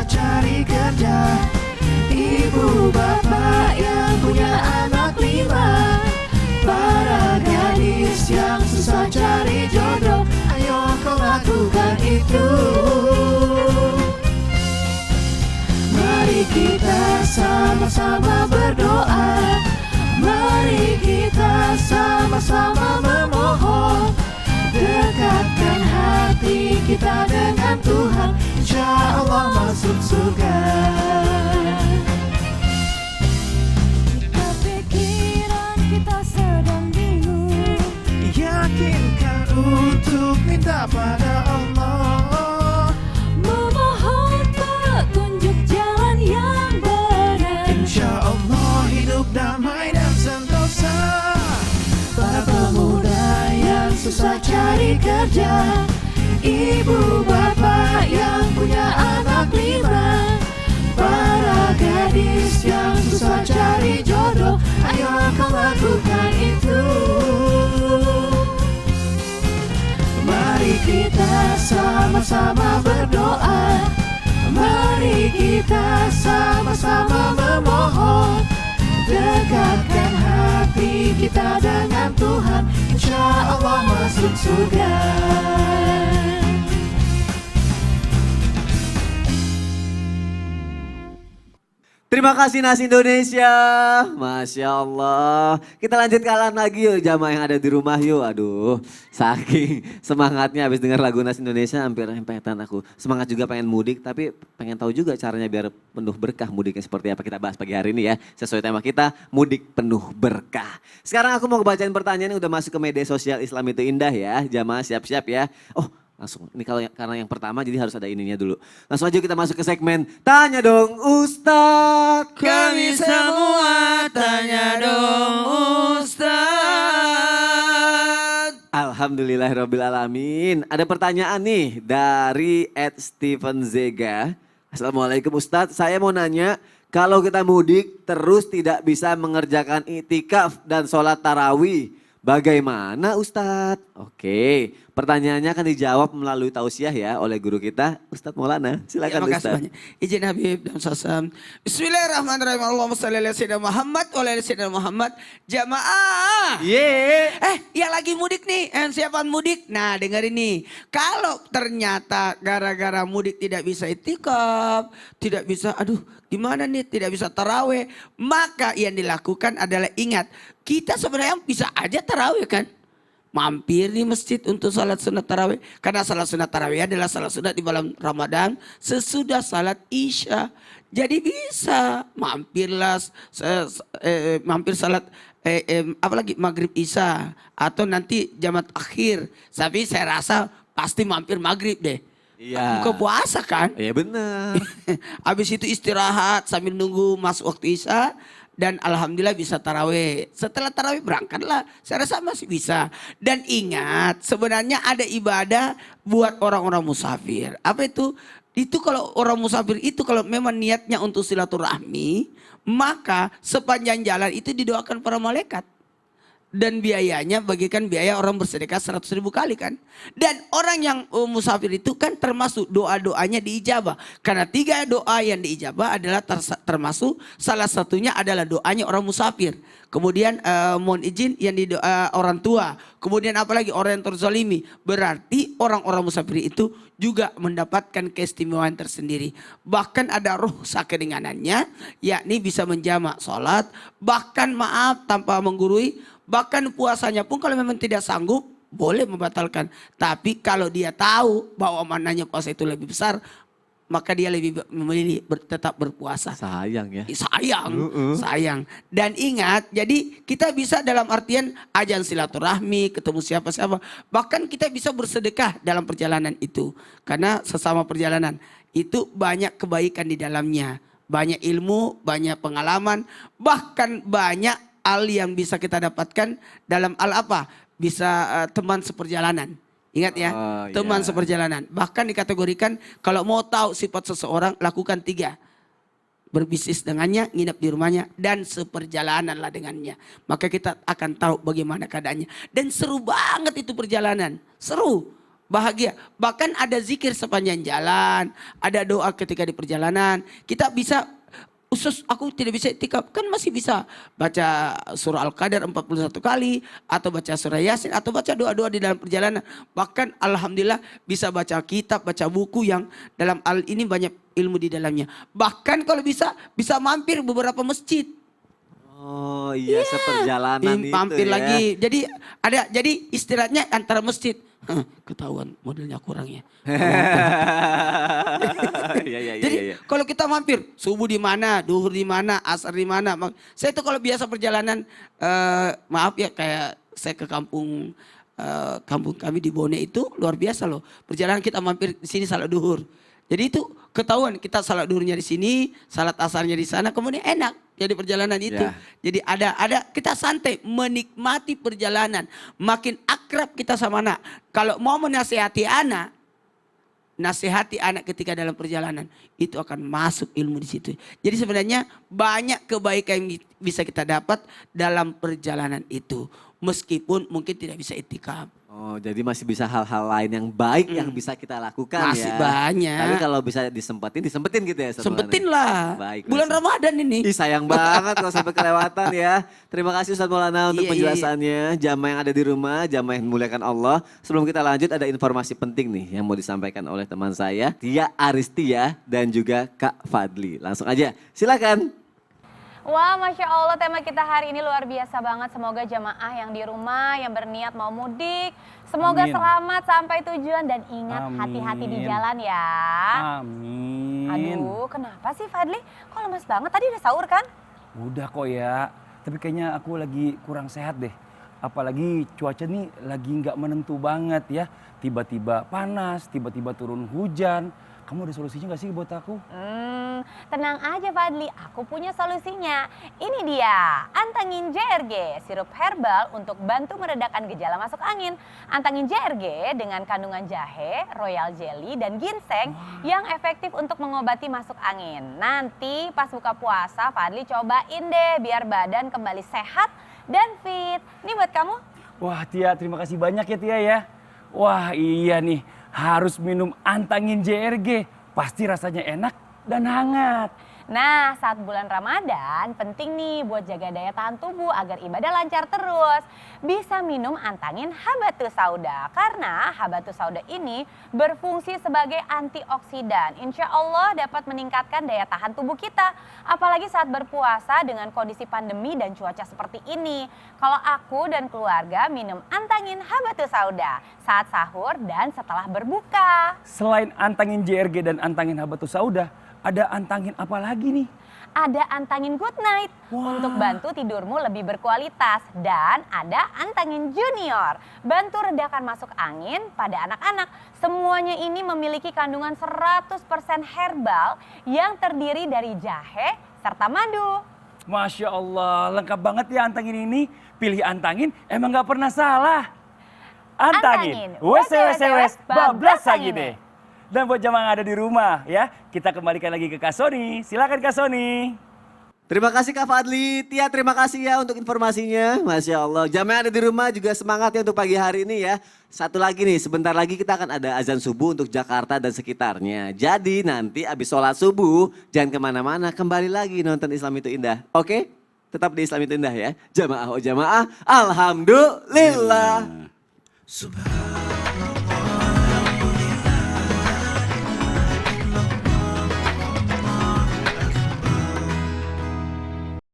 susah cari kerja, ibu bapak yang punya anak 5, para gadis yang susah cari jodoh, ayo kau lakukan itu. Mari kita sama-sama berdoa, mari kita sama-sama memohon, dekatkan hati kita dengan Tuhan, insya Allah masuk surga. Jika pikiran kita sedang bingung, yakinkan untuk minta pada Allah, memohon petunjuk jalan yang benar, insya Allah hidup damai dan sentosa. Para pemuda yang susah cari kerja, ibu bapak yang punya anak 5, para gadis yang susah cari jodoh, ayo kau lakukan itu. Mari kita sama-sama berdoa, mari kita sama-sama memohon, dekatkan hati kita dengan Tuhan, insya Allah masuk surga. Terima kasih Nasi Indonesia, Masya Allah. Kita lanjut kalan lagi yuk jamaah yang ada di rumah yuk. Aduh saking semangatnya habis dengar lagu Nasi Indonesia hampir empetan aku. Semangat juga pengen mudik tapi pengen tahu juga caranya biar penuh berkah mudiknya seperti apa. Kita bahas pagi hari ini ya. Sesuai tema kita mudik penuh berkah. Sekarang aku mau ngebacain pertanyaan yang udah masuk ke media sosial Islam itu indah ya. Jamaah siap-siap ya. Oh langsung, ini kalau karena yang pertama jadi harus ada ininya dulu. Langsung aja kita masuk ke segmen Tanya Dong Ustadz. Kami semua tanya dong Ustadz. Alhamdulillahirrabbilalamin. Ada pertanyaan nih dari @Steven Zega. Assalamualaikum Ustadz, saya mau nanya, kalau kita mudik terus tidak bisa mengerjakan itikaf dan sholat tarawih, bagaimana Ustadz? Oke, pertanyaannya akan dijawab melalui tausiah ya oleh guru kita Ustadz Maulana. Silakan Makasih Ustadz. banyak. Izin Habib dan Sasam. Bismillahirrahmanirrahim. Allahumma shalli ala sayyidina Muhammad wa ala sayyidina Muhammad. Jamaah. Yang lagi mudik nih, siapa mudik? Nah dengerin nih. Kalau ternyata gara-gara mudik tidak bisa itikaf, tidak bisa gimana nih, tidak bisa taraweh, maka yang dilakukan adalah ingat, kita sebenarnya bisa aja taraweh kan. Mampir di masjid untuk salat sunat tarawih. Karena salat sunat tarawih adalah salat sunat di bulan Ramadan sesudah salat Isya. Jadi bisa mampirlah, mampir salat apalagi maghrib Isya. Atau nanti jamat akhir. Tapi saya rasa pasti mampir maghrib deh. Iya. Buka puasa kan? Iya benar. Habis itu istirahat sambil nunggu masuk waktu Isya. Dan alhamdulillah bisa tarawih. Setelah tarawih berangkatlah. Saya rasa masih bisa. Dan ingat sebenarnya ada ibadah buat orang-orang musafir. Apa itu? Itu kalau orang musafir itu kalau memang niatnya untuk silaturahmi. Maka sepanjang jalan itu didoakan para malaikat. Dan biayanya bagikan biaya orang bersedekah 100.000 kali kan. Dan orang yang musafir itu kan termasuk doa-doanya diijabah. Karena 3 doa yang diijabah adalah termasuk salah satunya adalah doanya orang musafir. Kemudian mohon izin yang di doa orang tua. Kemudian apalagi orang yang terzalimi. Berarti orang-orang musafir itu juga mendapatkan keistimewaan tersendiri. Bahkan ada rukhsah keringanannya. Yakni bisa menjamak sholat. Bahkan maaf tanpa menggurui. Bahkan puasanya pun kalau memang tidak sanggup boleh membatalkan. Tapi kalau dia tahu bahwa mananya puasa itu lebih besar, maka dia lebih memilih tetap berpuasa. Sayang ya. Sayang. Dan ingat, jadi kita bisa dalam artian ajang silaturahmi, ketemu siapa-siapa. Bahkan kita bisa bersedekah dalam perjalanan itu. Karena sesama perjalanan itu banyak kebaikan di dalamnya. Banyak ilmu, banyak pengalaman, bahkan banyak hal yang bisa kita dapatkan dalam hal apa? Bisa teman seperjalanan. Ingat ya, teman seperjalanan. Bahkan dikategorikan kalau mau tahu sifat seseorang lakukan 3. Berbisnis dengannya, nginep di rumahnya, dan seperjalananlah dengannya. Maka kita akan tahu bagaimana keadaannya. Dan seru banget itu perjalanan. Seru. bahagia. Bahkan ada zikir sepanjang jalan, ada doa ketika di perjalanan. Kita bisa, usus aku tidak bisa itikaf, kan masih bisa baca surah Al-Qadar 41 kali, atau baca surah Yasin, atau baca doa-doa di dalam perjalanan. Bahkan alhamdulillah bisa baca kitab, baca buku yang dalam hal ini banyak ilmu di dalamnya. Bahkan kalau bisa mampir beberapa masjid. Oh iya, seperjalanan itu Mampir ya. lagi. Jadi istirahatnya antara masjid. Ketahuan modelnya kurang ya. Jadi kalau kita mampir, subuh di mana, duhur di mana, asar di mana. Saya itu kalau biasa perjalanan, maaf ya, kayak saya ke kampung kami di Bone itu luar biasa loh. Perjalanan kita mampir di sini salat duhur. Jadi itu ketahuan kita salat duhurnya di sini, salat asarnya di sana, kemudian enak jadi perjalanan itu. Ya. Jadi ada kita santai menikmati perjalanan, makin akrab kita sama anak. Kalau mau menasehati anak, nasihati anak ketika dalam perjalanan, itu akan masuk ilmu di situ. Jadi sebenarnya banyak kebaikan yang bisa kita dapat dalam perjalanan itu, meskipun mungkin tidak bisa itikaf. Oh, jadi masih bisa hal-hal lain yang baik yang bisa kita lakukan Masih ya. banyak. Tapi kalau bisa disempetin gitu ya. satu Sempetin bulan. lah. Baik. Bulan Ramadan ini. Ih sayang banget kalau sampai kelewatan ya. Terima kasih Ustaz Maulana untuk Iya, penjelasannya. Jamaah yang ada di rumah, jamaah yang memuliakan Allah. Sebelum kita lanjut ada informasi penting nih yang mau disampaikan oleh teman saya, Tia Aristia dan juga Kak Fadli. Langsung aja, silakan. Wah, Masya Allah, tema kita hari ini luar biasa banget. Semoga jamaah yang di rumah, yang berniat mau mudik, semoga Amin. selamat sampai tujuan dan ingat Amin. hati-hati di jalan ya. Amin. Aduh, kenapa sih Fadli? Kok lemas banget? Tadi udah sahur kan? Udah kok ya, tapi kayaknya aku lagi kurang sehat deh. Apalagi cuaca nih lagi nggak menentu banget ya. Tiba-tiba panas, tiba-tiba turun hujan. Kamu ada solusinya nggak sih buat aku? Tenang aja Fadli, aku punya solusinya. Ini dia, Antangin JRG, sirup herbal untuk bantu meredakan gejala masuk angin. Antangin JRG dengan kandungan jahe, royal jelly, dan ginseng yang efektif untuk mengobati masuk angin. Nanti pas buka puasa, Fadli cobain deh biar badan kembali sehat dan fit. Ini buat kamu. Wah Tia, terima kasih banyak ya Tia ya. Wah iya nih, harus minum Antangin JRG. Pasti rasanya enak dan hangat. Nah, saat bulan Ramadan penting nih buat jaga daya tahan tubuh agar ibadah lancar terus. Bisa minum Antangin Habatus Sauda karena Habatus Sauda ini berfungsi sebagai antioksidan. Insya Allah dapat meningkatkan daya tahan tubuh kita. Apalagi saat berpuasa dengan kondisi pandemi dan cuaca seperti ini. Kalau aku dan keluarga minum Antangin Habatus Sauda saat sahur dan setelah berbuka. Selain Antangin JRG dan Antangin Habatus Sauda, ada Antangin apa lagi nih? Ada Antangin Good Night untuk bantu tidurmu lebih berkualitas. Dan ada Antangin Junior, bantu redakan masuk angin pada anak-anak. Semuanya ini memiliki kandungan 100% herbal yang terdiri dari jahe serta madu. Masya Allah, lengkap banget ya Antangin ini. Pilih Antangin emang gak pernah salah. Antangin, wes bablas lagi deh. Dan buat jamaah yang ada di rumah ya, kita kembalikan lagi ke Kak Sony. Silakan Kak Sony. Terima kasih Kak Fadli. Tia terima kasih ya untuk informasinya. Masya Allah. Jamaah yang ada di rumah juga semangat ya untuk pagi hari ini ya. Satu lagi nih, sebentar lagi kita akan ada azan subuh untuk Jakarta dan sekitarnya. Jadi nanti abis sholat subuh jangan kemana-mana, kembali lagi nonton Islam Itu Indah. Oke? Tetap di Islam Itu Indah ya. Jamaah oh jamaah, alhamdulillah. Subhanallah.